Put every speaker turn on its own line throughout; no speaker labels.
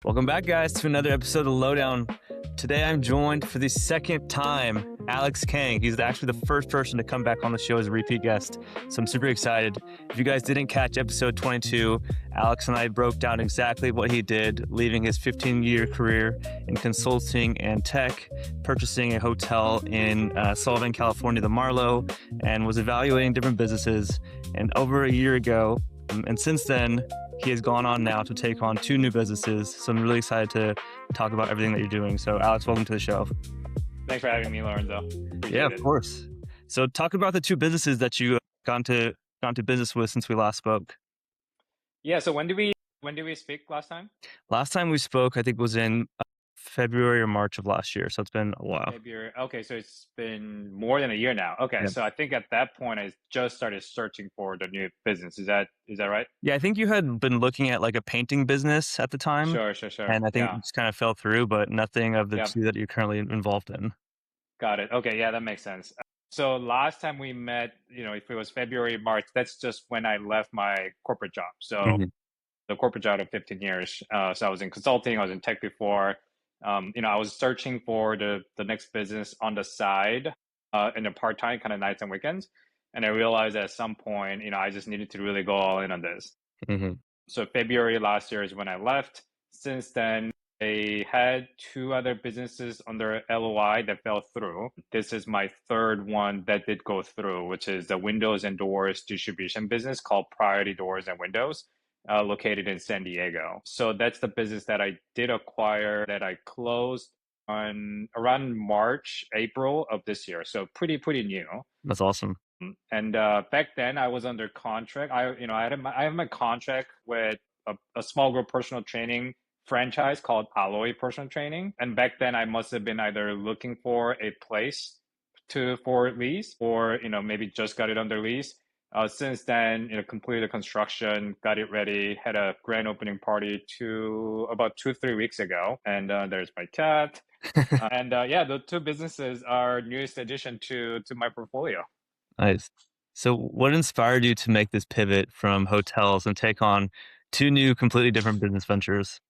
Welcome back, guys, to another episode of Lowdown. Today, I'm joined for the second time, Alex Kang. He's actually the first person to come back on the show as a repeat guest, so I'm super excited. If you guys didn't catch episode 22, Alex and I broke down exactly what he did, leaving his 15-year career in consulting and tech, purchasing a hotel in Solvang, California, the Marlow, and was evaluating different businesses. And over a year ago, and since then, he has gone on now to take on 2 new businesses. So I'm really excited to talk about everything that you're doing. So Alex, welcome to the show.
Thanks for having me, Lorenzo.
Yeah, of course. So talk about the 2 businesses that you gone to business with since we last spoke.
Yeah. So when did we speak last time?
Last time we spoke, I think was in February or March of last year. So it's been a while.
February. Okay, so it's been more than a year now. Okay,
Yep.
So I think at that point I just started searching for the new business. Is that right?
Yeah, I think you had been looking at like a painting business at the time.
Sure.
And I think it just kind of fell through, but nothing of the
Yep.
2 that you're currently involved in.
Got it. Okay, yeah, that makes sense. So last time we met, if it was February, March, that's just when I left my corporate job. So the corporate job of 15 years. So I was in consulting, I was in tech before. I was searching for the next business on the side in a part-time, kind of nights and weekends. And I realized at some point, I just needed to really go all in on this. So February last year is when I left. Since then, I had 2 other businesses under LOI that fell through. This is my third one that did go through, which is the windows and doors distribution business called Priority Doors and Windows, located in San Diego. So that's the business that I did acquire that I closed on around March, April of this year. So pretty new.
That's awesome.
And back then I was under contract. I have my contract with a small group personal training franchise called Alloy Personal Training. And back then I must have been either looking for a place for lease or, maybe just got it under lease. Since then, completed the construction, got it ready, had a grand opening party about 2-3 weeks ago. And there's my cat. And the 2 businesses are newest addition to my portfolio.
Nice. So what inspired you to make this pivot from hotels and take on 2 new completely different business ventures?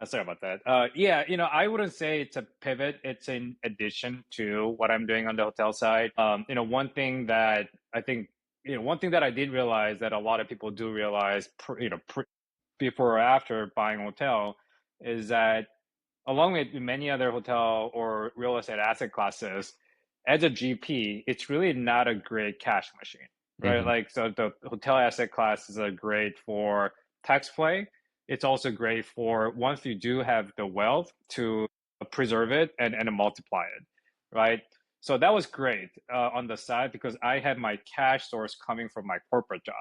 Sorry about that. I wouldn't say it's a pivot. It's in addition to what I'm doing on the hotel side. One thing that I think, one thing that I did realize that a lot of people do realize, before or after buying a hotel, is that along with many other hotel or real estate asset classes, as a GP, it's really not a great cash machine, right? Like, so the hotel asset class is great for tax play. It's also great for once you do have the wealth to preserve it and multiply it, right? So that was great on the side because I had my cash source coming from my corporate job.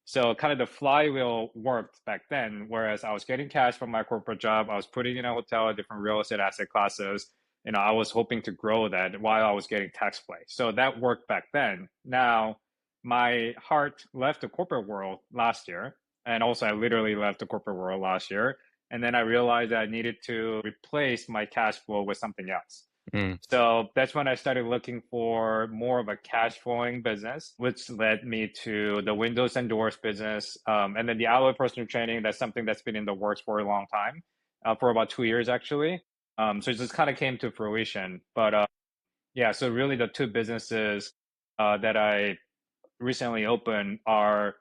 So kind of the flywheel worked back then, whereas I was getting cash from my corporate job, I was putting in a hotel at different real estate asset classes. I was hoping to grow that while I was getting tax play. So that worked back then. Now, my heart left the corporate world last year. And also, I literally left the corporate world last year. And then I realized that I needed to replace my cash flow with something else. So that's when I started looking for more of a cash flowing business, which led me to the windows and doors business. And then the Alloy Personal Training, that's something that's been in the works for a long time, for about 2 years, actually. So it just kind of came to fruition. But so really the 2 businesses that I recently opened are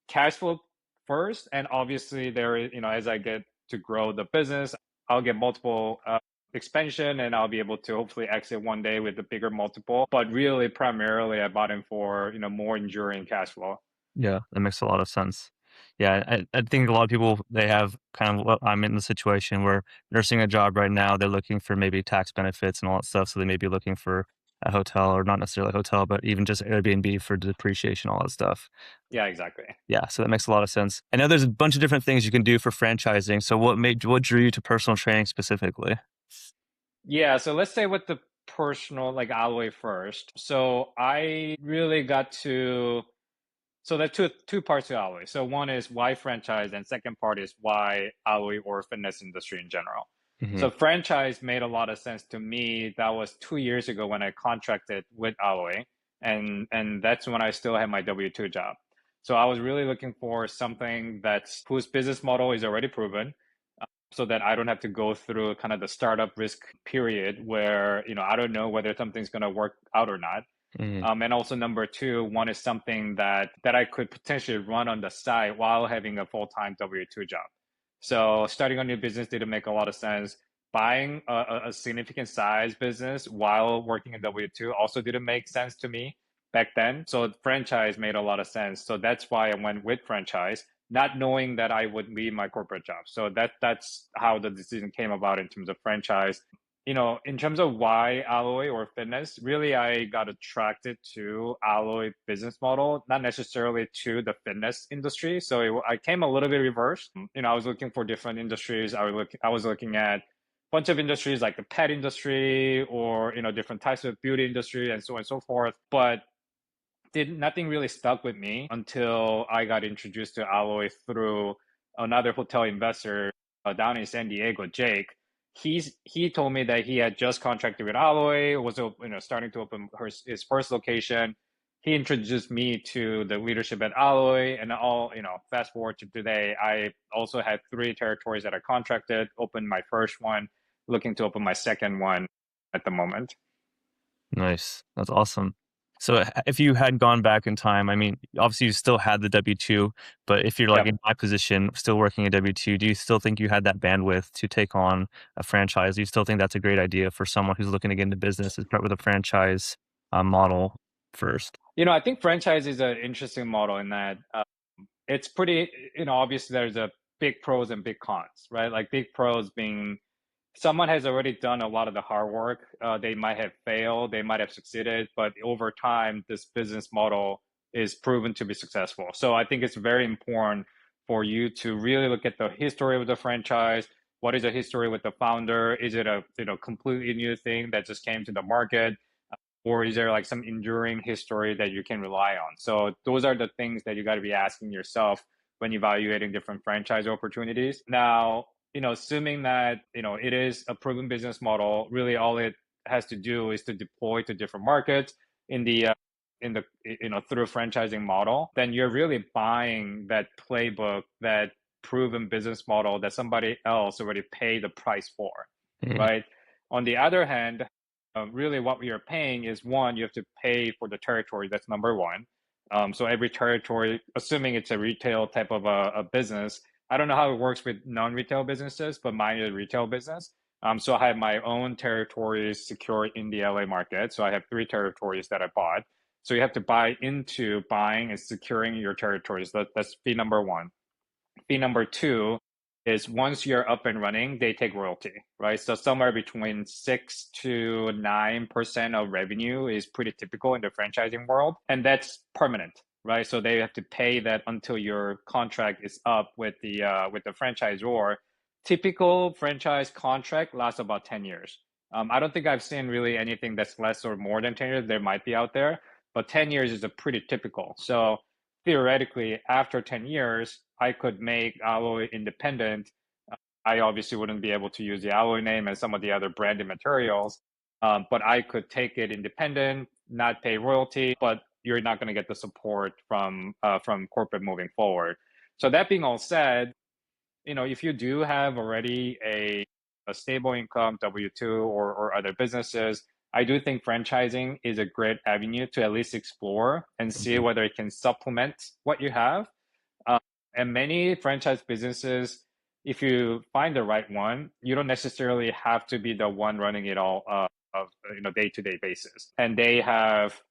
cash flow first. And obviously as I get to grow the business, I'll get multiple expansion and I'll be able to hopefully exit one day with a bigger multiple. But really primarily I bought in for, more enduring cash flow.
Yeah, that makes a lot of sense. Yeah, I think a lot of people, they have kind of what I'm in the situation where nursing a job right now, they're looking for maybe tax benefits and all that stuff. So they may be looking for a hotel or not necessarily a hotel, but even just Airbnb for depreciation, all that stuff.
Yeah, exactly.
Yeah, so that makes a lot of sense. I know there's a bunch of different things you can do for franchising. So what drew you to personal training specifically?
Yeah, so let's say with the personal, like Alloy first. So I really got to, so there are two parts to Alloy. So one is why franchise, and second part is why Alloy or fitness industry in general. So franchise made a lot of sense to me. That was 2 years ago when I contracted with Alloy, and that's when I still had my W-2 job. So I was really looking for something whose business model is already proven, so that I don't have to go through kind of the startup risk period where, I don't know whether something's going to work out or not.
Mm,
And also number two, one is something that I could potentially run on the side while having a full-time W-2 job. So starting a new business didn't make a lot of sense. Buying a significant size business while working in W-2 also didn't make sense to me back then. So franchise made a lot of sense. So that's why I went with franchise, not knowing that I would leave my corporate job. So that's how the decision came about in terms of franchise. In terms of why alloy or fitness, really I got attracted to alloy business model, not necessarily to the fitness industry. So I came a little bit reversed. I was looking for different industries. I was looking at a bunch of industries like the pet industry or different types of beauty industry and so on and so forth. But did nothing really stuck with me until I got introduced to alloy through another hotel investor down in San Diego, Jake. He told me that he had just contracted with Alloy, was starting to open his first location. He introduced me to the leadership at Alloy, and fast forward to today, I also had 3 territories that I contracted, opened my first one, looking to open my second one at the moment.
nice. That's awesome. So if you had gone back in time, I mean, obviously you still had the W-2, but if you're like
Yep.
in my position, still working a W-2, do you still think you had that bandwidth to take on a franchise? Do you still think that's a great idea for someone who's looking to get into business to start with a franchise model first?
I think franchise is an interesting model in that it's pretty, obviously there's a big pros and big cons, right? Like big pros being someone has already done a lot of the hard work. They might have failed, they might have succeeded, but over time, this business model is proven to be successful. So I think it's very important for you to really look at the history of the franchise. What is the history with the founder? Is it a completely new thing that just came to the market? Or is there like some enduring history that you can rely on? So those are the things that you got to be asking yourself when evaluating different franchise opportunities. Now, assuming that, it is a proven business model, really all it has to do is to deploy to different markets in the through a franchising model, then you're really buying that playbook, that proven business model that somebody else already paid the price for,
Mm,
right? On the other hand, really what we are paying is one, you have to pay for the territory. That's number one. So every territory, assuming it's a retail type of a business, I don't know how it works with non-retail businesses, but mine is a retail business. So I have my own territories secured in the LA market. So I have 3 territories that I bought. So you have to buy into buying and securing your territories. That's fee number one. Fee number two is once you're up and running, they take royalty, right? So somewhere between 6 to 9% of revenue is pretty typical in the franchising world, and that's permanent, right? So they have to pay that until your contract is up with the franchisor. Typical franchise contract lasts about 10 years. I don't think I've seen really anything that's less or more than 10 years. There might be out there, but 10 years is a pretty typical. So theoretically, after 10 years, I could make Alloy independent. I obviously wouldn't be able to use the Alloy name and some of the other branded materials, but I could take it independent, not pay royalty, but you're not going to get the support from corporate moving forward. So that being all said, if you do have already a stable income, W-2 or other businesses, I do think franchising is a great avenue to at least explore and see
mhm,
whether it can supplement what you have. Um, and many franchise businesses, if you find the right one, you don't necessarily have to be the one running it all of day-to-day basis. And they have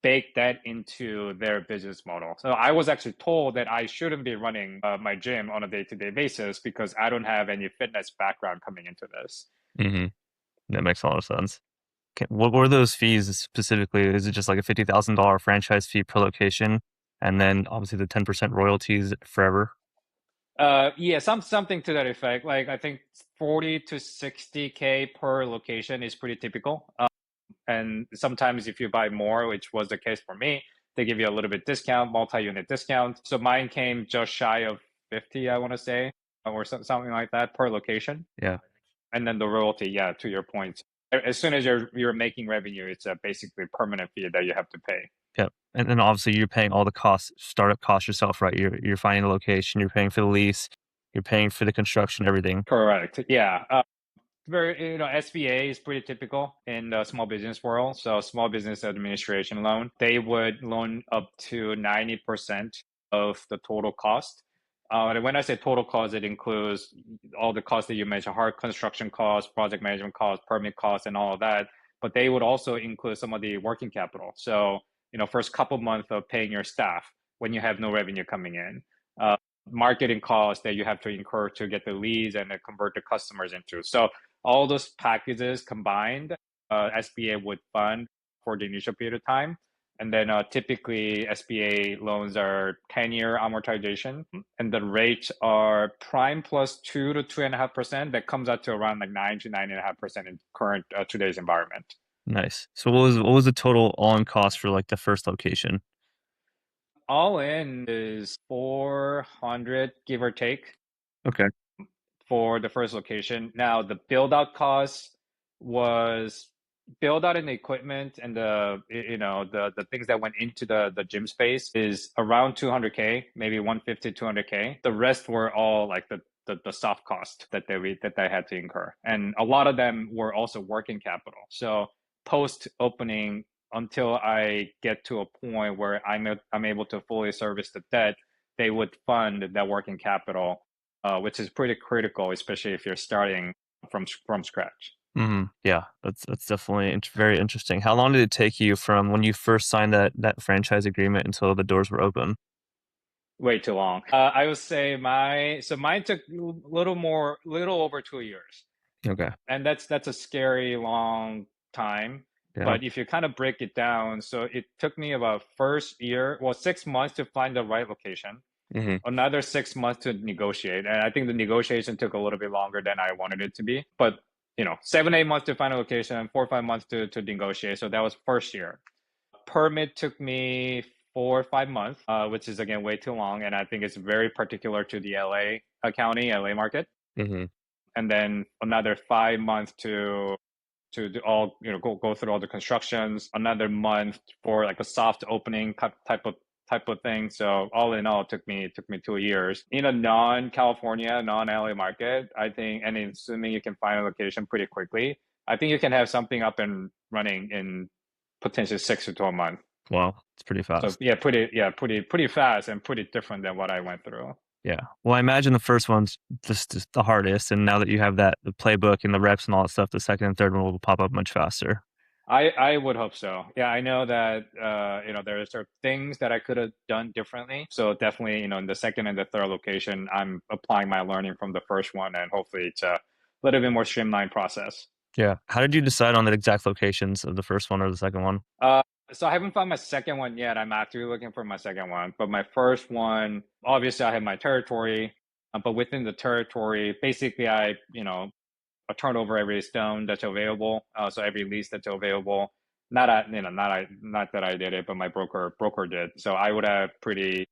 baked that into their business model. So I was actually told that I shouldn't be running my gym on a day-to-day basis because I don't have any fitness background coming into this.
mhm. That makes a lot of sense. Okay, what were those fees specifically? Is it just like a $50,000 franchise fee per location, and then obviously the 10% royalties forever?
Yeah, something to that effect. Like I think 40 to 60K per location is pretty typical. And sometimes if you buy more, which was the case for me, they give you a little bit discount, multi-unit discount. So mine came just shy of 50, I want to say, or something like that per location.
Yeah.
And then the royalty, yeah, to your point. As soon as you're making revenue, it's a basically permanent fee that you have to pay.
Yep. And then obviously you're paying all the costs, startup costs yourself, right? You're finding the location, you're paying for the lease. You're paying for the construction, everything.
Correct. Yeah. Very, SBA is pretty typical in the small business world. So small business administration loan, they would loan up to 90% of the total cost. And when I say total cost, it includes all the costs that you mentioned, hard construction costs, project management costs, permit costs, and all of that. But they would also include some of the working capital. So, first couple months of paying your staff when you have no revenue coming in. Marketing costs that you have to incur to get the leads and then convert the customers into. So all those packages combined, SBA would fund for the initial period of time. And then typically SBA loans are 10-year amortization, and the rates are prime plus 2 to 2.5%. That comes out to around like 9 to 9.5% in current today's environment.
Nice. So what was the total all-in cost for like the first location?
All in is 400, give or take,
Okay.
for the first location. Now, the build out cost was build out in the equipment and the things that went into the gym space is around 200K, maybe 150, 200K. The rest were all like the soft cost that they had to incur. And a lot of them were also working capital. So post opening, until I get to a point where I'm able to fully service the debt, they would fund that working capital, which is pretty critical, especially if you're starting from scratch.
Yeah, that's definitely very interesting. How long did it take you from when you first signed that franchise agreement until the doors were open?
Way too long. I would say mine took little over 2 years,
Okay.
and that's a scary long time.
Yeah.
But if you kind of break it down, so it took me about first year, well, 6 months to find the right location,
hmm
another 6 months to negotiate. And I think the negotiation took a little bit longer than I wanted it to be. But 7, 8 months to find a location, 4 or 5 months to negotiate. So that was first year. Permit took me 4 or 5 months, which is again way too long. And I think it's very particular to the LA county, LA market.
hmm
And then another 5 months to do all go through all the constructions, another month for like a soft opening type of thing. So all in all, it took me 2 years in a non-California, non-LA market. I think, and assuming you can find a location pretty quickly, I think you can have something up and running in potentially 6 to 12 months.
Wow, it's pretty
So
fast.
pretty fast and pretty different than what I went through.
Yeah. Well, I imagine the first one's just the hardest, and now that you have the playbook and the reps and all that stuff, the second and third one will pop up much faster.
I would hope so. Yeah, I know that there are sort of things that I could have done differently. So definitely, in the second and the third location, I'm applying my learning from the first one, and hopefully it's a little bit more streamlined process.
Yeah. How did you decide on the exact locations of the first one or the second one?
Uh, so I haven't found my second one yet. I'm actively looking for my second one, but my first one, obviously, I have my territory, but within the territory, basically, I turn over every stone that's available. So every lease that's available. Not that I did it, but my broker did. So I would have pretty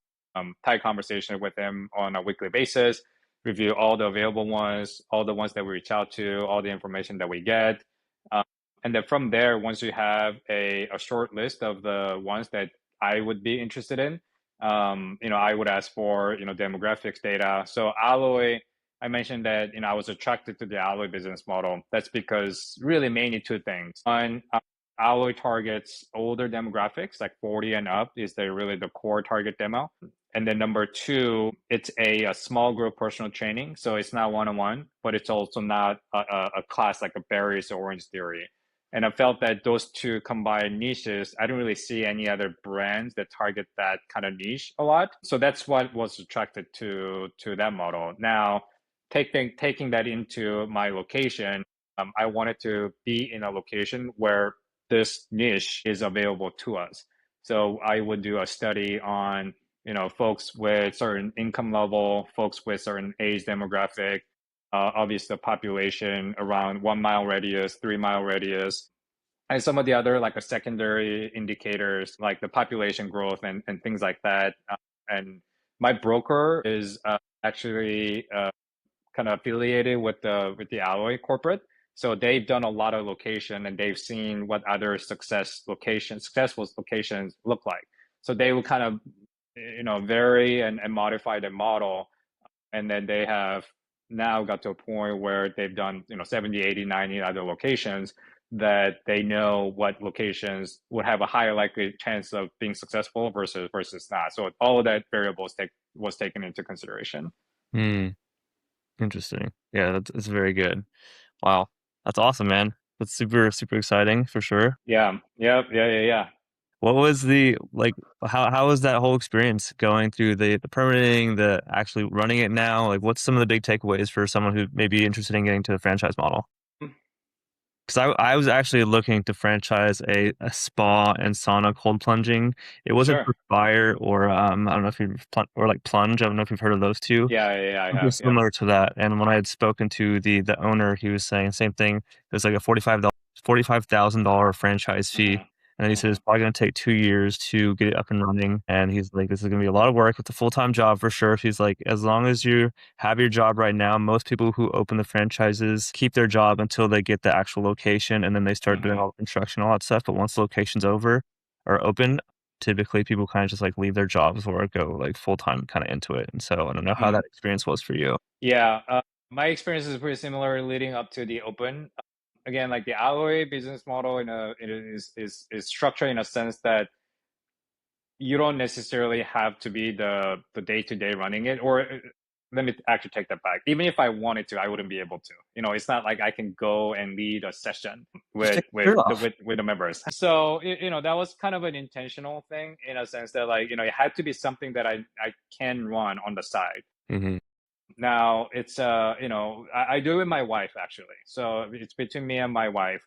tight conversation with him on a weekly basis, review all the available ones, all the ones that we reach out to, all the information that we get. Um, and then from there, once you have a short list of the ones that I would be interested in, I would ask for, demographics data. So Alloy, I mentioned that I was attracted to the Alloy business model. That's because really mainly two things. One, Alloy targets older demographics, like 40 and up is really the core target demo. And then number two, it's a small group personal training. So it's not one-on-one, but it's also not a class like a Barry's or Orange Theory. And I felt that those two combined niches, I don't really see any other brands that target that kind of niche a lot. So that's what was attracted to that model. Now, taking that into my location, I wanted to be in a location where this niche is available to us. So I would do a study on, folks with certain income level, folks with certain age demographic, obviously the population around 1 mile radius, 3 mile radius, and some of the other like a secondary indicators like the population growth and things like that. And my broker is actually kind of affiliated with the Alloy corporate. So they've done a lot of location and they've seen what other successful locations look like. So they will kind of, vary and modify the model and then they have now got to a point where they've done 70, 80, 90 other locations, that they know what locations would have a higher likely chance of being successful versus not. So all of that variables was taken into consideration.
Hmm. Interesting. Yeah, that's very good. Wow. That's awesome, man. That's super, super exciting for sure.
Yeah. Yep. Yeah.
What was the like how was that whole experience going through the permitting, the actually running it now? Like what's some of the big takeaways for someone who may be interested in getting to the franchise model? Because I was actually looking to franchise a spa and sauna cold plunging. It wasn't
Sure.
for fire or I don't know if you've or like plunge. I don't know if you've heard of those two.
Yeah, I
Something
have. Yep.
similar to that. And when I had spoken to the owner, he was saying same thing. It was like a $45,000 franchise fee.
Hmm.
And then he said it's
Hmm.
probably going to take 2 years to get it up and running. And he's like, this is going to be a lot of work. It's a full-time job for sure. He's like, as long as you have your job right now, most people who open the franchises keep their job until they get the actual location and then they start doing
Hmm.
all the construction, all that stuff. But once the location's over or open, typically people kind of just like leave their jobs or go like full-time kind of into it. And so I don't know how
Hmm.
that experience was for you.
Yeah. My experience is pretty similar leading up to the open. Again, like the alloy business model is structured in a sense that you don't necessarily have to be the day-to-day running it. Or let me actually take that back. Even if I wanted to, I wouldn't be able to. It's not like I can go and lead a session
Just
with
take your shirt off.
with the members. So that was kind of an intentional thing, in a sense that, like, it had to be something that I can run on the side.
Hmm.
Now it's I do it with my wife, actually. So it's between me and my wife.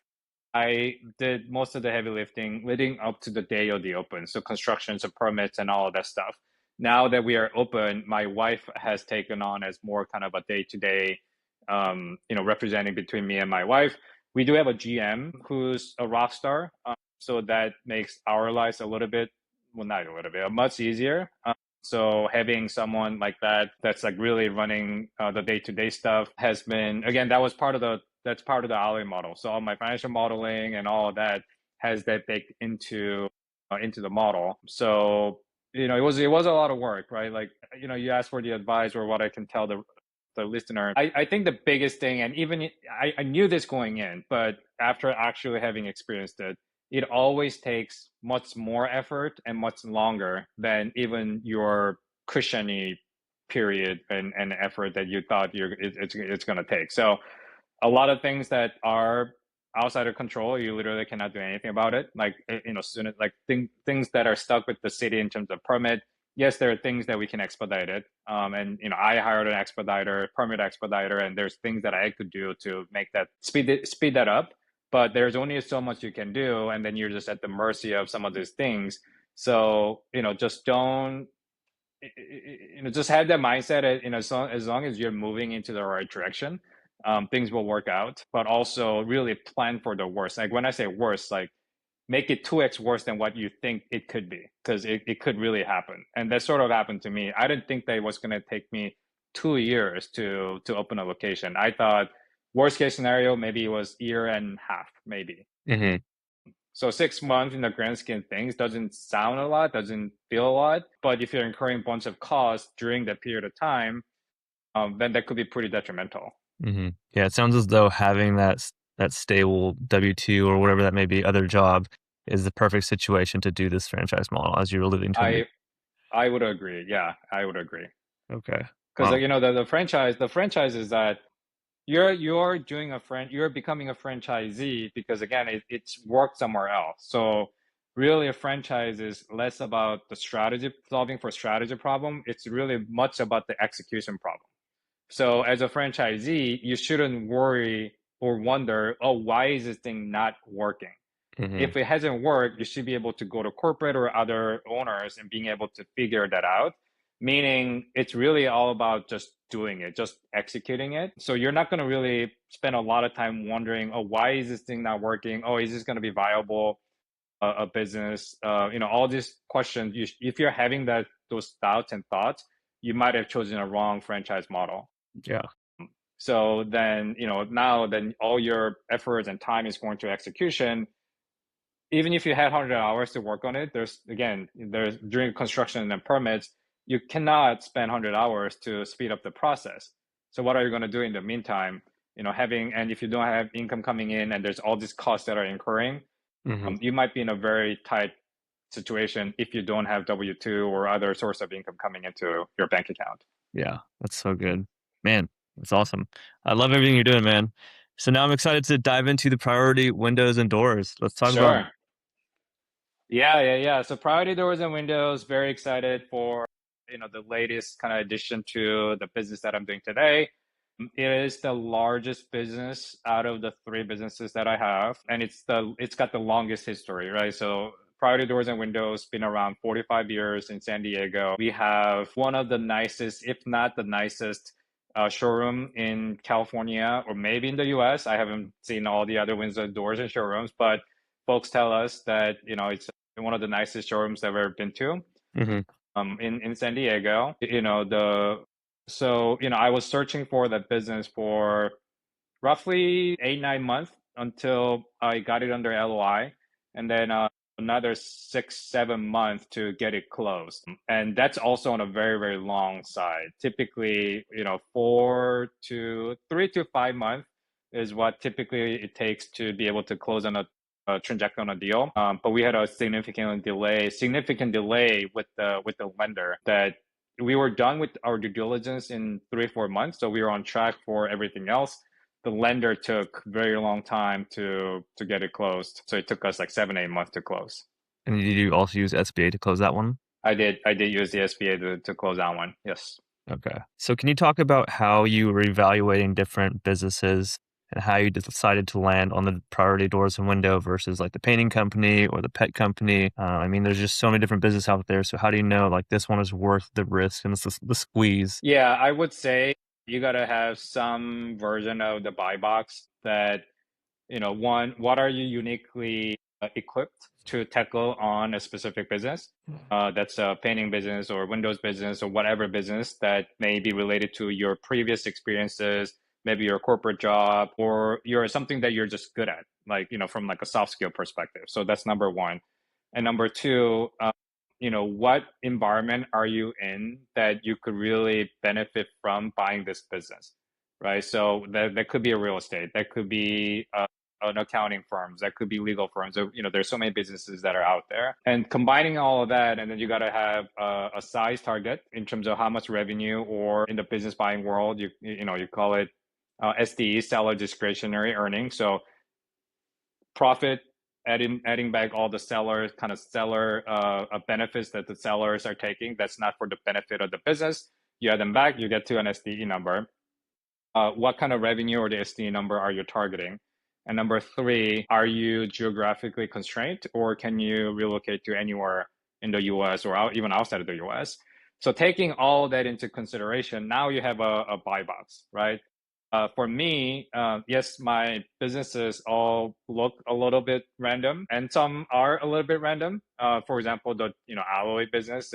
I did most of the heavy lifting leading up to the day of the open, so constructions and permits and all of that stuff. Now that we are open, my wife has taken on as more kind of a day-to-day, representing between me and my wife. We do have a GM who's a rock star, so that makes our lives a little bit, well, not a little bit, much easier. So having someone like that that's like really running the day-to-day stuff has been, again, that's part of the hourly model. So all my financial modeling and all of that has that baked into the model. So it was a lot of work, right? Like, you asked for the advice or what I can tell the listener. I think the biggest thing, and even I knew this going in, but after actually having experienced it, it always takes much more effort and much longer than even your cushiony period and effort that you thought it's going to take. So a lot of things that are outside of control, you literally cannot do anything about it. Like, soon as, like, things that are stuck with the city in terms of permit. Yes, there are things that we can expedite it. And I hired an expediter, permit expediter, and there's things that I could do to make that speed that up. But there's only so much you can do, and then you're just at the mercy of some of these things. So just don't just have that mindset. As long as you're moving into the right direction, things will work out. But also really plan for the worst. Like, when I say worst, like, make it 2x worse than what you think it could be, because it could really happen. And that sort of happened to me. I didn't think that it was going to take me 2 years to open a location. I thought worst case scenario, maybe it was year and a half, maybe.
Hmm.
So 6 months in the grand scheme of things doesn't sound a lot, doesn't feel a lot. But if you're incurring a bunch of costs during that period of time, then that could be pretty detrimental.
Hmm. Yeah, it sounds as though having that stable W-2 or whatever that may be other job is the perfect situation to do this franchise model, as you're alluding to in the.
I would agree. Yeah, I would agree.
Okay.
Because
Wow.
the franchise is that you're becoming a franchisee because, again, it's worked somewhere else. So really, a franchise is less about the strategy, solving for strategy problem. It's really much about the execution problem. So as a franchisee, you shouldn't worry or wonder, oh, why is this thing not working?
Hmm.
If it hasn't worked, you should be able to go to corporate or other owners and being able to figure that out. Meaning, it's really all about just doing it, just executing it. So you're not going to really spend a lot of time wondering, oh, why is this thing not working? Oh, is this going to be viable, a business? All these questions. If you're having those doubts and thoughts, you might have chosen a wrong franchise model.
Yeah.
So then, now then all your efforts and time is going to execution. Even if you had 100 hours to work on it, there's during construction and permits, you cannot spend 100 hours to speed up the process. So what are you going to do in the meantime? And if you don't have income coming in and there's all these costs that are incurring,
Hmm.
you might be in a very tight situation if you don't have W-2 or other source of income coming into your bank account.
Yeah, that's so good. Man, that's awesome. I love everything you're doing, man. So now I'm excited to dive into the priority windows and doors. Let's talk about.
Sure. Yeah. So priority doors and windows, very excited for the latest kind of addition to the business that I'm doing today. It is the largest business out of the three businesses that I have, and it's got the longest history, right? So priority doors and windows been around 45 years in San Diego. We have one of the nicest, if not the nicest, showroom in California or maybe in the US. I haven't seen all the other windows and doors and showrooms, but folks tell us that it's one of the nicest showrooms I've ever been to
Hmm.
in San Diego. I was searching for that business for roughly 8, 9 months until I got it under LOI, and then another 6, 7 months to get it closed. And that's also on a very, very long side. Typically, 3 to 5 months is what typically it takes to be able to close on a transaction on a deal. But we had a significant delay with the lender that we were done with our due diligence in 3, 4 months. So we were on track for everything else. The lender took very long time to get it closed. So it took us like 7, 8 months to close.
And did you also use SBA to close that one?
I did use the SBA to close that one. Yes.
Okay. So can you talk about how you were evaluating different businesses and how you decided to land on the priority doors and window versus like the painting company or the pet company? I mean, there's just so many different businesses out there. So how do you know like this one is worth the risk and the squeeze?
Yeah, I would say you gotta have some version of the buy box that, one, what are you uniquely equipped to tackle on a specific business? That's a painting business or windows business or whatever business that may be related to your previous experiences, maybe your corporate job, or you're something that you're just good at, like, from like a soft skill perspective. So that's number one. And number two, what environment are you in that you could really benefit from buying this business, right? So that could be a real estate, that could be an accounting firms, that could be legal firms. There's so many businesses that are out there, and combining all of that, and then you got to have a size target in terms of how much revenue, or in the business buying world, you call it SDE, seller discretionary earnings. So profit, adding back all the seller benefits that the sellers are taking. That's not for the benefit of the business. You add them back, you get to an SDE number. What kind of revenue or the SDE number are you targeting? And number three, are you geographically constrained, or can you relocate to anywhere in the US or even outside of the US? So taking all that into consideration, now you have a buy box, right? For me, yes, my businesses all look a little bit random, and some are a little bit random. For example, the alloy business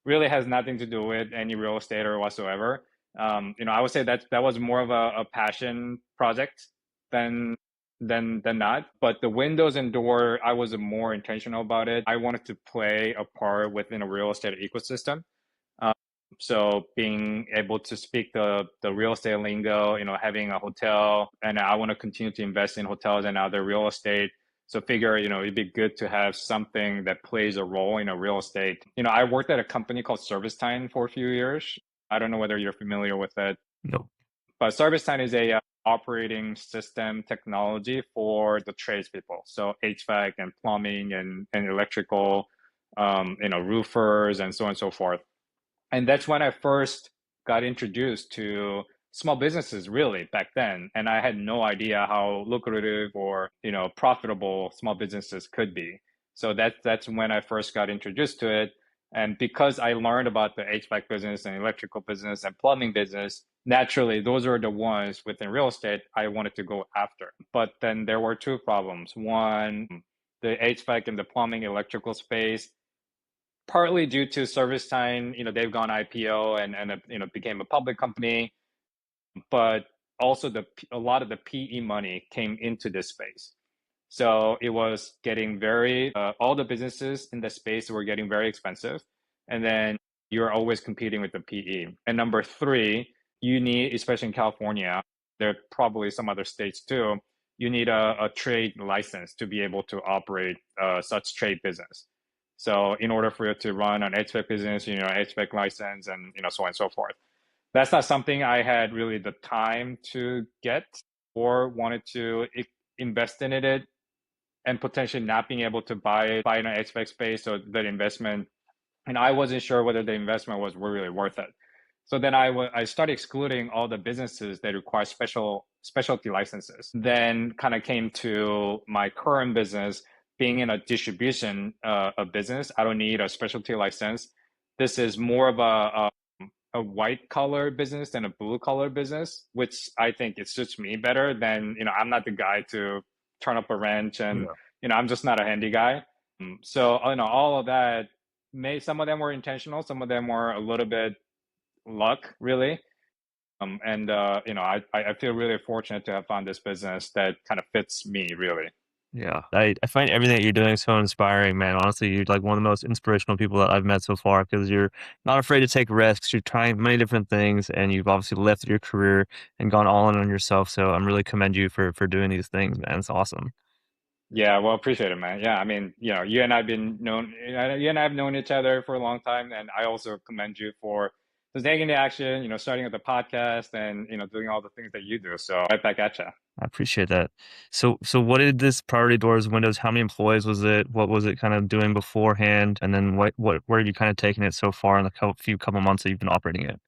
really has nothing to do with any real estate or whatsoever. I would say that was more of a passion project than not. But the windows and door, I was more intentional about it. I wanted to play a part within a real estate ecosystem. Um, so being able to speak the real estate lingo, having a hotel, and I want to continue to invest in hotels and other real estate. So figure, it'd be good to have something that plays a role in a real estate. I worked at a company called ServiceTime for a few years. I don't know whether you're familiar with it,
No.
but ServiceTime is a operating system technology for the tradespeople. So HVAC and plumbing and electrical, roofers and so on and so forth. And that's when I first got introduced to small businesses, really, back then. And I had no idea how lucrative or profitable small businesses could be. So that's when I first got introduced to it. And because I learned about the HVAC business and electrical business and plumbing business, naturally those are the ones within real estate I wanted to go after. But then there were two problems. One, the HVAC and the plumbing electrical space, partly due to ServiceTime, they've gone IPO and became a public company, but also a lot of the PE money came into this space. So it was getting all the businesses in the space were getting very expensive. And then you're always competing with the PE. And number three, you need, especially in California, there are probably some other states too, you need a trade license to be able to operate such trade business. So in order for you to run an HVAC business, you know, HVAC license and, you know, so on and so forth. That's not something I had really the time to get or wanted to invest in it and potentially not being able to buy in an HVAC space. So that investment, and I wasn't sure whether the investment was really worth it. So then I started excluding all the businesses that require specialty licenses. Then kind of came to my current business, being in a distribution a business. I don't need a specialty license. This is more of a white collar business than a blue collar business, which I think it suits me better than, you know, I'm not the guy to turn up a wrench and,
Yeah.
you know, I'm just not a handy guy. So, you know, all of that some of them were intentional, some of them were a little bit luck, really. And you know, I feel really fortunate to have found this business that kind of fits me, really.
Yeah. I find everything that you're doing so inspiring, man. Honestly, you're like one of the most inspirational people that I've met so far because you're not afraid to take risks. You're trying many different things and you've obviously lifted your career and gone all in on yourself. So I'm really commend you for doing these things, man. It's awesome.
Yeah, well, appreciate it, man. Yeah, I mean, you know, you and I have known each other for a long time, and I also commend you for just taking the action, you know, starting up the podcast and, you know, doing all the things that you do. So right back at you.
I appreciate that. So what did this Priority Doors Windows, how many employees was it? What was it kind of doing beforehand? And then where are you kind of taking it so far in the few couple months that you've been operating it?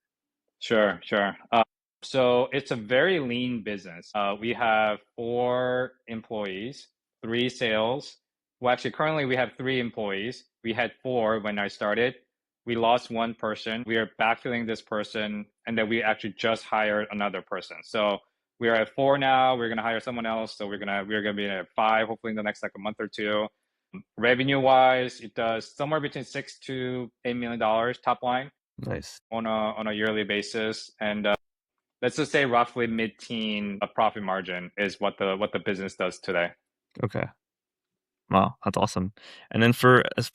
Sure, sure. So it's a very lean business. We have 4 employees, 3 sales. Well, actually, currently we have 3 employees. We had 4 when I started. We lost one person. We are backfilling this person, and then we actually just hired another person. So we are at 4 now. We're gonna hire someone else. So we're gonna be at 5, hopefully in the next like a month or two. Revenue wise, it does somewhere between $6 to $8 million top line
Nice.
on a yearly basis, and let's just say roughly mid-teen profit margin is what the business does today.
Okay. Wow, that's awesome. And then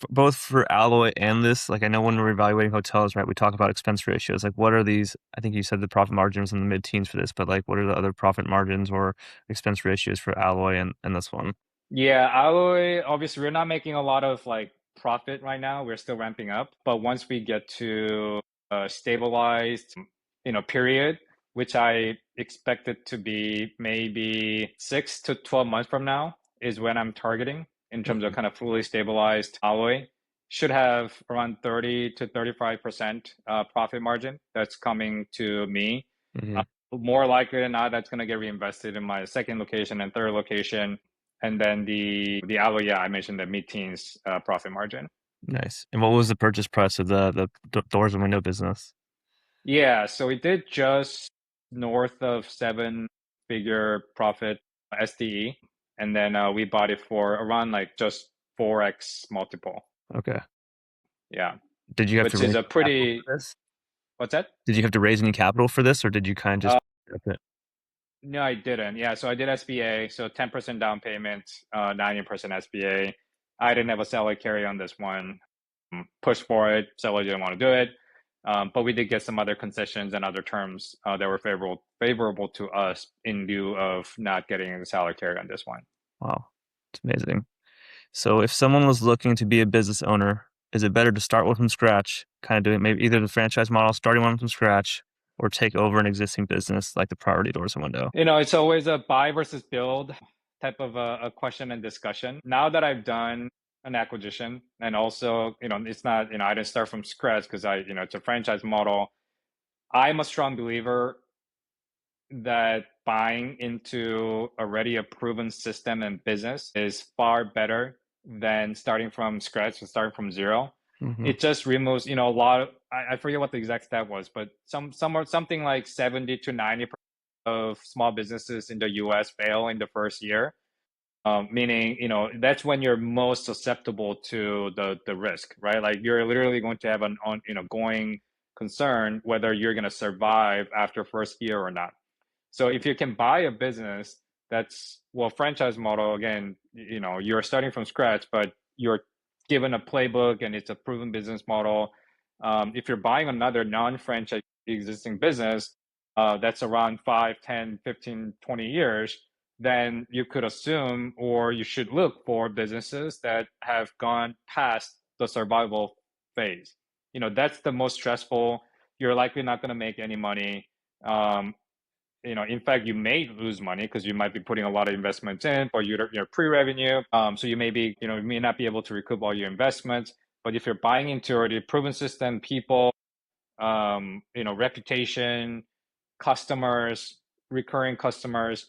both for Alloy and this, like I know when we're evaluating hotels, right, we talk about expense ratios. Like what are these? I think you said the profit margins in the mid-teens for this, but like what are the other profit margins or expense ratios for Alloy and this one?
Yeah, Alloy, obviously we're not making a lot of like profit right now. We're still ramping up, but once we get to a stabilized, you know, period, which I expect it to be maybe 6 to 12 months from now, is when I'm targeting in terms of
Mhm.
kind of fully stabilized Alloy. Should have around 30 to 35% profit margin that's coming to me. Uh,
Mhm.
More likely than not, that's going to get reinvested in my second location and third location. And then the Alloy, yeah, I mentioned the mid-teens profit margin.
Nice. And what was the purchase price of the doors and window business?
Yeah, so we did just north of 7-figure profit SDE, and then we bought it for around like just 4x multiple.
Okay.
Yeah,
Did you have to
which is
raise
a
capital
pretty,
for this?
what's that?
Did you have to raise any capital for this, or did you kind of just
Uh,
up it?
no, I didn't. Yeah, so I did SBA, so 10% down payment, 90% SBA. I didn't have a seller carry on this one. Pushed for it, seller didn't want to do it. But we did get some other concessions and other terms that were favorable to us in lieu of not getting the salary carry on this one.
Wow, it's amazing. So if someone was looking to be a business owner, is it better to start one from scratch, kind of doing maybe either the franchise model, starting one from scratch, or take over an existing business like the Priority Doors and Window?
You know, it's always a buy versus build type of a question and discussion. Now that I've done an acquisition, and also, you know, it's not, you know, I didn't start from scratch because you know, it's a franchise model. I'm a strong believer that buying into already a proven system and business is far better than starting from scratch and starting from zero.
Hmm.
It just removes, you know, a lot of, I forget what the exact stat was, but something like 70 to 90% of small businesses in the US fail in the first year. Meaning, you know, that's when you're most susceptible to the risk, right? Like you're literally going to have an on, you know, going concern whether you're going to survive after first year or not. So if you can buy a business that's, well, franchise model, again, you know, you're starting from scratch, but you're given a playbook and it's a proven business model. If you're buying another non-franchise existing business that's around 5, 10, 15, 20 years, then you could assume or you should look for businesses that have gone past the survival phase. That's the most stressful. You're likely not going to make any money. Um, in fact, you may lose money because you might be putting a lot of investments in, or you're pre-revenue. So you may not be able to recoup all your investments. But if you're buying into already proven system, people, reputation, customers, recurring customers,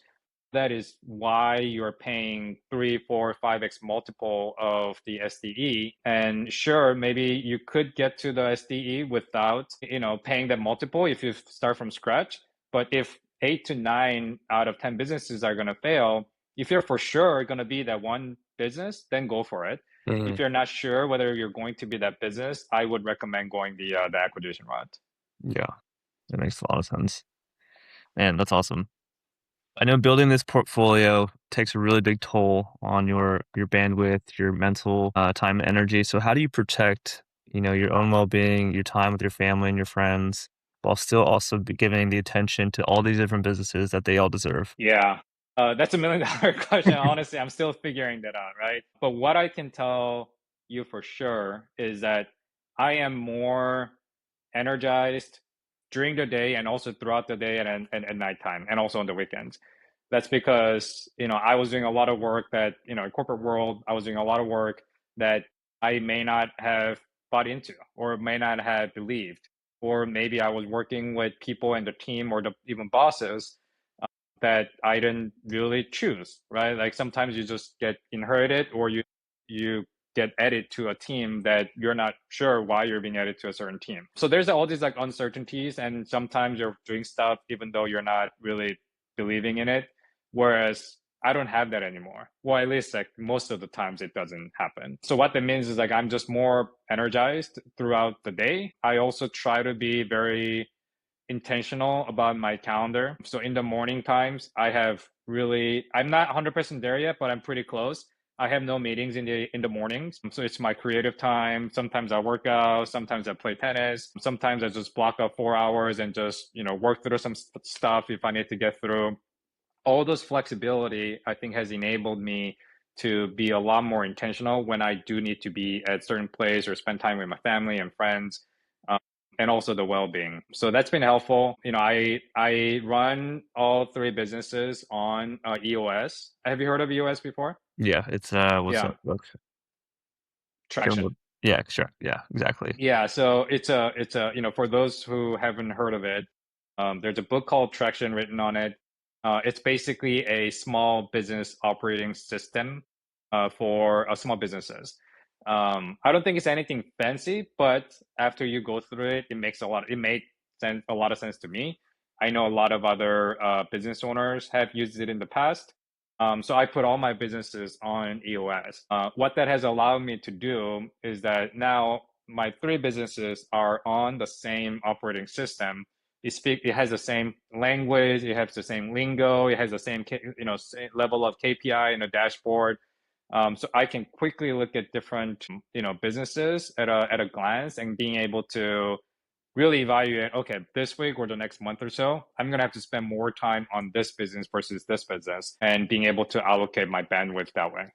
that is why you're paying 3, 4, 5x multiple of the SDE. And sure, maybe you could get to the SDE without, paying that multiple if you start from scratch. But if 8 to 9 out of 10 businesses are going to fail, if you're for sure going to be that one business, then go for it. If
Mhm.
you're not sure whether you're going to be that business, I would recommend going the acquisition route.
Yeah, that makes a lot of sense. Man, that's awesome. I know building this portfolio takes a really big toll on your bandwidth, your mental time and energy. So how do you protect, your own well-being, your time with your family and your friends, while still also be giving the attention to all these different businesses that they all deserve?
Yeah, that's $1 million question. Honestly, I'm still figuring that out, right? But what I can tell you for sure is that I am more energized during the day and also throughout the day and at nighttime and also on the weekends. That's because, I was doing a lot of work that, in corporate world, I was doing a lot of work that I may not have bought into or may not have believed. Or maybe I was working with people in the team or even bosses that I didn't really choose, right? Like sometimes you just get inherited or you get added to a team that you're not sure why you're being added to a certain team. So there's all these like uncertainties, and sometimes you're doing stuff even though you're not really believing in it. Whereas I don't have that anymore. Well, at least like most of the times it doesn't happen. So what that means is like I'm just more energized throughout the day. I also try to be very intentional about my calendar. So in the morning times, I'm not 100% there yet, but I'm pretty close. I have no meetings in the mornings. So it's my creative time. Sometimes I work out, sometimes I play tennis, sometimes I just block up 4 hours and just, work through some stuff if I need to get through. All those flexibility, I think, has enabled me to be a lot more intentional when I do need to be at certain place or spend time with my family and friends, um, and also the well-being. So that's been helpful. I run all three businesses on EOS. Have you heard of EOS before?
Yeah, it's what's
Yeah,
up? Look,
Traction.
yeah, sure. Yeah, exactly.
Yeah, so it's a for those who haven't heard of it, there's a book called Traction written on it. It's basically a small business operating system for small businesses. I don't think it's anything fancy, but after you go through it, it made a lot of sense to me. I know a lot of other business owners have used it in the past. So I put all my businesses on EOS. What that has allowed me to do is that now my three businesses are on the same operating system. It has the same language, it has the same lingo, it has the same level of KPI in a dashboard. So I can quickly look at different businesses at a glance and being able to really evaluate, okay, this week or the next month or so, I'm going to have to spend more time on this business versus this business and being able to allocate my bandwidth that way.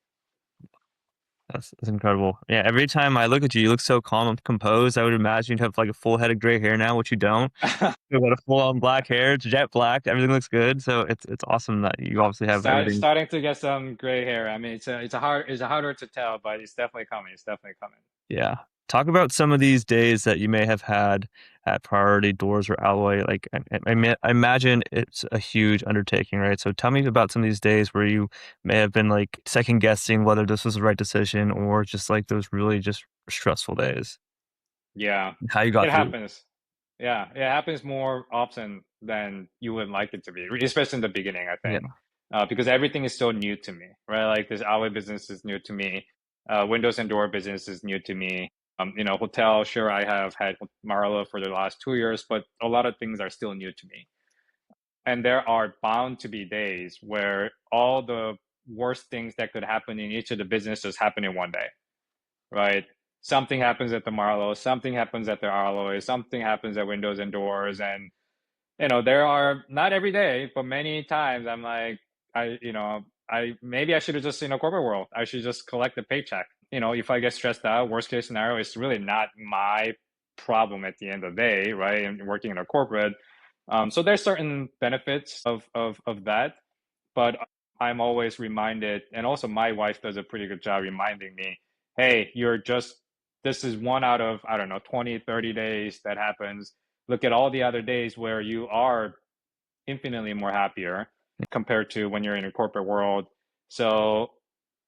That's incredible. Yeah, every time I look at you, you look so calm and composed. I would imagine you'd have like a full head of gray hair now, which you don't. You've got a full on black hair, it's jet black. Everything looks good. So it's awesome that you obviously have everything.
Starting to get some gray hair. I mean, it's a harder to tell, but it's definitely coming. It's definitely coming.
Yeah. Talk about some of these days that you may have had at Priority Doors or Alloy. Like, I imagine it's a huge undertaking, right? So tell me about some of these days where you may have been like second guessing whether this was the right decision or just like those really just stressful days.
Yeah,
How you got
it
through.
happens. Yeah, it happens more often than you would like it to be, especially in the beginning, I
Yeah.
think, because everything is so new to me, right? Like this Alloy business is new to me. Windows and door business is new to me. Hotel, sure, I have had Marlow for the last 2 years, but a lot of things are still new to me. And there are bound to be days where all the worst things that could happen in each of the businesses happen in one day, right? something happens at the Marlow, something happens at the Alloy, something happens at Windows and Doors, and there are not every day, but many times I'm like, I maybe I should have just in a corporate world, I should just collect the paycheck. If I get stressed out, worst case scenario, it's really not my problem at the end of the day, right? And working in a corporate. So there's certain benefits of that, but I'm always reminded, and also my wife does a pretty good job reminding me, hey, this is one out of, I don't know, 20, 30 days that happens. Look at all the other days where you are infinitely more happier compared to when you're in a corporate world. So,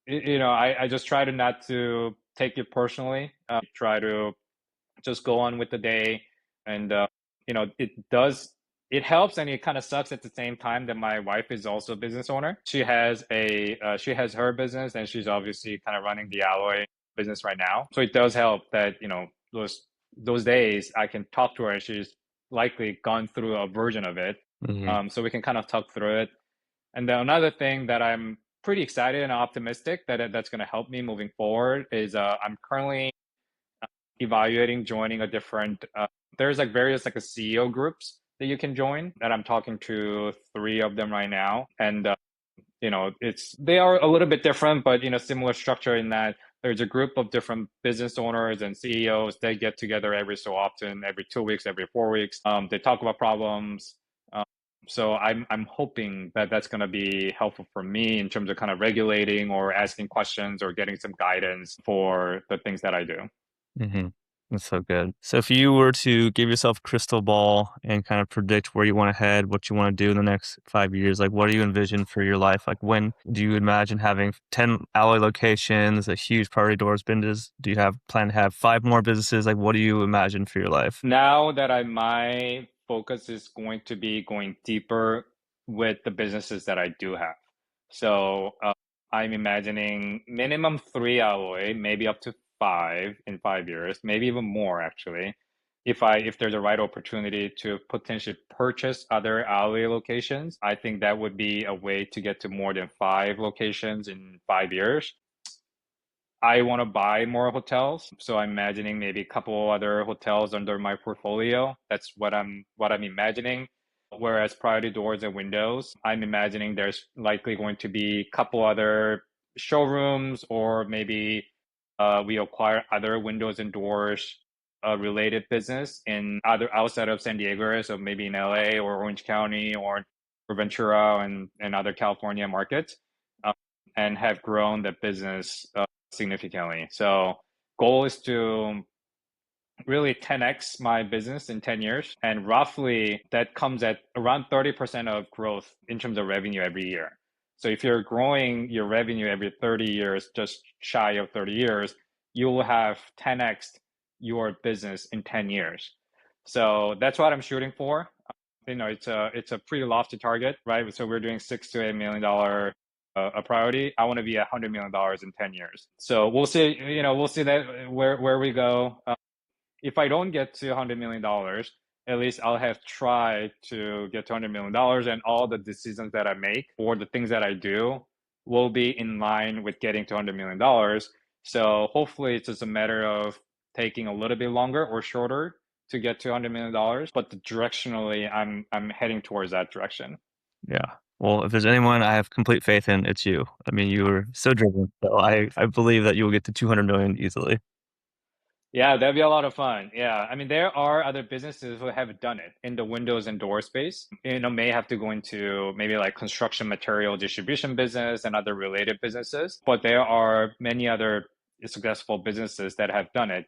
I just try to not to take it personally, try to just go on with the day. And, it helps and it kind of sucks at the same time that my wife is also a business owner. She has her business and she's obviously kind of running the Alloy business right now. So it does help that, those days I can talk to her and she's likely gone through a version of it.
Hmm.
So we can kind of talk through it. And then another thing that I'm pretty excited and optimistic that's going to help me moving forward is I'm currently evaluating joining a different there's like various like a CEO groups that you can join, that I'm talking to three of them right now. And it's they are a little bit different, but similar structure in that there's a group of different business owners and CEOs. They get together every so often, every 2 weeks, every 4 weeks. They talk about problems. um, so I'm hoping that that's going to be helpful for me in terms of kind of regulating or asking questions or getting some guidance for the things that I do.
Hmm. That's so good. So if you were to give yourself a crystal ball and kind of predict where you want to head, what you want to do in the next 5 years, like what do you envision for your life? Like when do you imagine having 10 Alloy locations, a huge Priority Doors business? Do you have plan to have five more businesses? Like what do you imagine for your life?
Now that my focus is going to be going deeper with the businesses that I do have. So I'm imagining minimum three Alloy, maybe up to five in 5 years, maybe even more actually. If there's a right opportunity to potentially purchase other Alloy locations, I think that would be a way to get to more than five locations in 5 years. I want to buy more hotels, so I'm imagining maybe a couple other hotels under my portfolio. That's what I'm imagining. Whereas priority doors and windows, I'm imagining there's likely going to be a couple other showrooms, or maybe we acquire other windows and doors related business in other outside of San Diego area, so maybe in LA or Orange County or Ventura and other California markets, um, and have grown the business significantly. So goal is to really 10x my business in 10 years. And roughly that comes at around 30% of growth in terms of revenue every year. So if you're growing your revenue every 30 years, just shy of 30 years, you will have 10x your business in 10 years. So that's what I'm shooting for. It's a pretty lofty target, right? So we're doing $6 to $8 million a priority. I want to be $100 million in 10 years. So we'll see. We'll see that where we go. If I don't get to $100 million, at least I'll have tried to get to $100 million, and all the decisions that I make or the things that I do will be in line with getting to $100 million. So hopefully it's just a matter of taking a little bit longer or shorter to get to $100 million, but directionally I'm heading towards that direction.
Yeah. Well, if there's anyone I have complete faith in, it's you. I mean, you were so driven. So I believe that you will get to 200 million easily.
Yeah, that'd be a lot of fun. Yeah. I mean, there are other businesses who have done it in the windows and door space. May have to go into maybe like construction material distribution business and other related businesses, but there are many other successful businesses that have done it.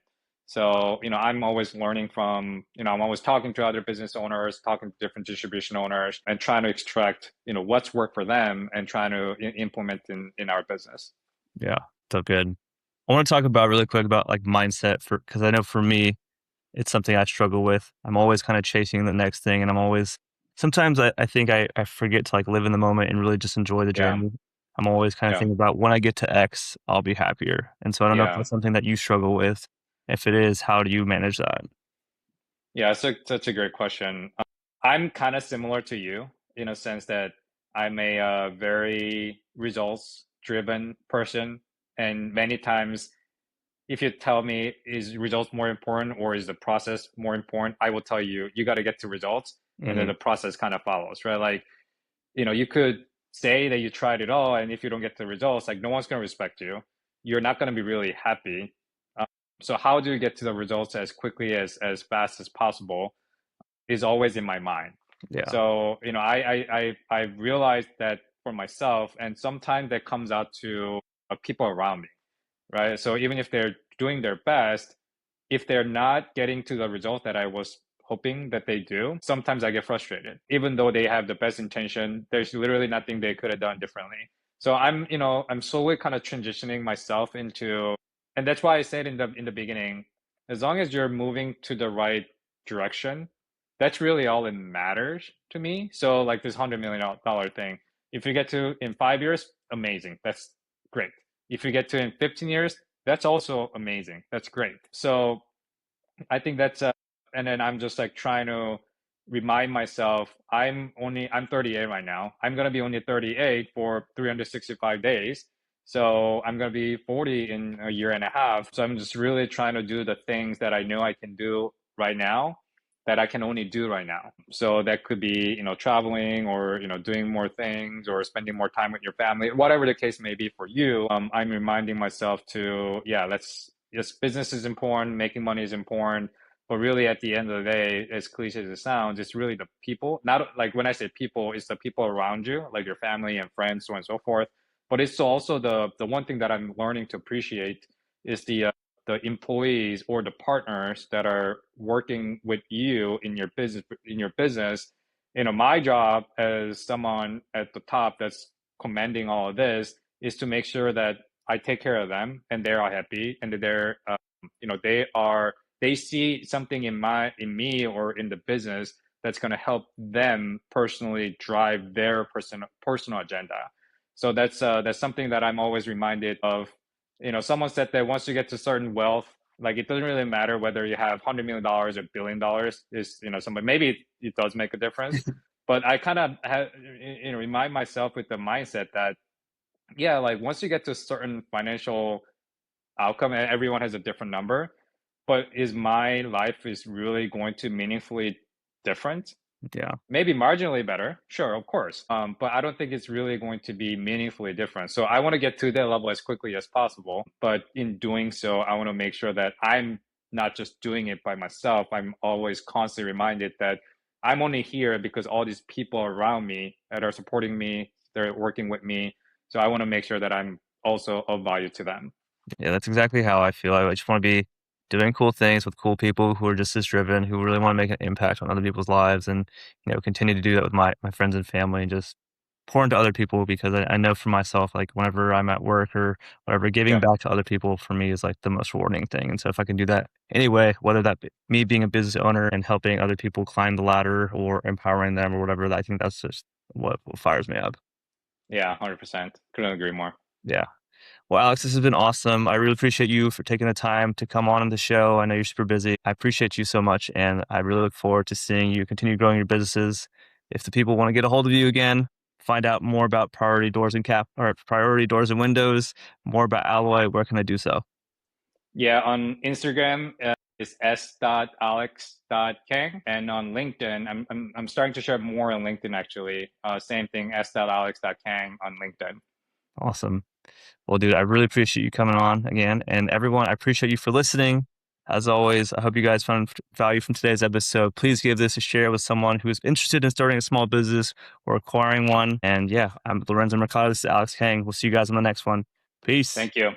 So, I'm always learning I'm always talking to other business owners, talking to different distribution owners, and trying to extract, what's worked for them and trying to implement in our business.
Yeah. So good. I want to talk about really quick about like mindset because I know for me, it's something I struggle with. I'm always kind of chasing the next thing, and sometimes I think I forget to like live in the moment and really just enjoy the
Yeah.
journey. I'm always kind of
Yeah.
thinking about when I get to X, I'll be happier. And so I don't know if
Yeah.
that's something that you struggle with. If it is, how do you manage that?
Yeah, so such a great question. I'm kind of similar to you in a sense that I'm a very results driven person, and many times if you tell me is results more important or is the process more important, I will tell you you got to get to results, and then
Hmm.
the process kind of follows, right? Like, you could say that you tried it all, and if you don't get the results, like no one's going to respect you. You're not going to be really happy. Um, so how do you get to the results as quickly as fast as possible is always in my mind.
Yeah.
So, I realized that for myself, and sometimes that comes out to people around me, right? So even if they're doing their best, if they're not getting to the result that I was hoping that they do, sometimes I get frustrated. Even though they have the best intention, there's literally nothing they could have done differently. So I'm slowly kind of transitioning myself into, and that's why I said in the beginning, as long as you're moving to the right direction, that's really all that matters to me. So like this $100 million thing, if you get to in 5 years, amazing. That's great. If you get to in 15 years, that's also amazing. That's great. So I think and then I'm just like trying to remind myself, I'm 38 right now. I'm gonna be only 38 for 365 days. So I'm gonna be 40 in a year and a half. So I'm just really trying to do the things that I know I can do right now that I can only do right now. So that could be, traveling or, doing more things or spending more time with your family, whatever the case may be for you. I'm reminding myself to, yeah, yes, business is important, making money is important, but really at the end of the day, as cliche as it sounds, it's really the people. Not like when I say people, it's the people around you, like your family and friends, so on and so forth. But it's also the one thing that I'm learning to appreciate is the employees or the partners that are working with you in your business. My job as someone at the top that's commanding all of this is to make sure that I take care of them and they're all happy and that they see something in me or in the business that's going to help them personally drive their personal agenda. So that's something that I'm always reminded of. Someone said that once you get to certain wealth, like it doesn't really matter whether you have $100 million or $1 billion. Is somebody, maybe it does make a difference, but I kind of remind myself with the mindset that, yeah, like once you get to a certain financial outcome, and everyone has a different number, but is my life is really going to meaningfully different?
Yeah.
Maybe marginally better, sure, of course. But I don't think it's really going to be meaningfully different. So I want to get to that level as quickly as possible. But in doing so, I want to make sure that I'm not just doing it by myself. I'm always constantly reminded that I'm only here because all these people around me that are supporting me, they're working with me. So I want to make sure that I'm also of value to them.
Yeah, that's exactly how I feel. I just want to be doing cool things with cool people who are just as driven, who really want to make an impact on other people's lives, and continue to do that with my friends and family, and just pour into other people because I know for myself, like whenever I'm at work or whatever, giving
Yeah.
back to other people for me is like the most rewarding thing. And so if I can do that anyway, whether that be me being a business owner and helping other people climb the ladder or empowering them or whatever, I think that's just what fires me up.
Yeah, 100%. Couldn't agree more.
Yeah. Well, Alex, this has been awesome. I really appreciate you for taking the time to come on the show. I know you're super busy. I appreciate you so much, and I really look forward to seeing you continue growing your businesses. If the people want to get a hold of you again, find out more about Priority Doors and Windows, more about Alloy, where can I do so?
Yeah, on Instagram is s.alex.kang, and on LinkedIn, I'm starting to share more on LinkedIn actually. Same thing, s.alex.kang on LinkedIn.
Awesome. Well, dude, I really appreciate you coming on again. And everyone, I appreciate you for listening. As always, I hope you guys found value from today's episode. Please give this a share with someone who is interested in starting a small business or acquiring one. And yeah, I'm Lorenzo Mercado. This is Alex Kang. We'll see you guys on the next one. Peace.
Thank you.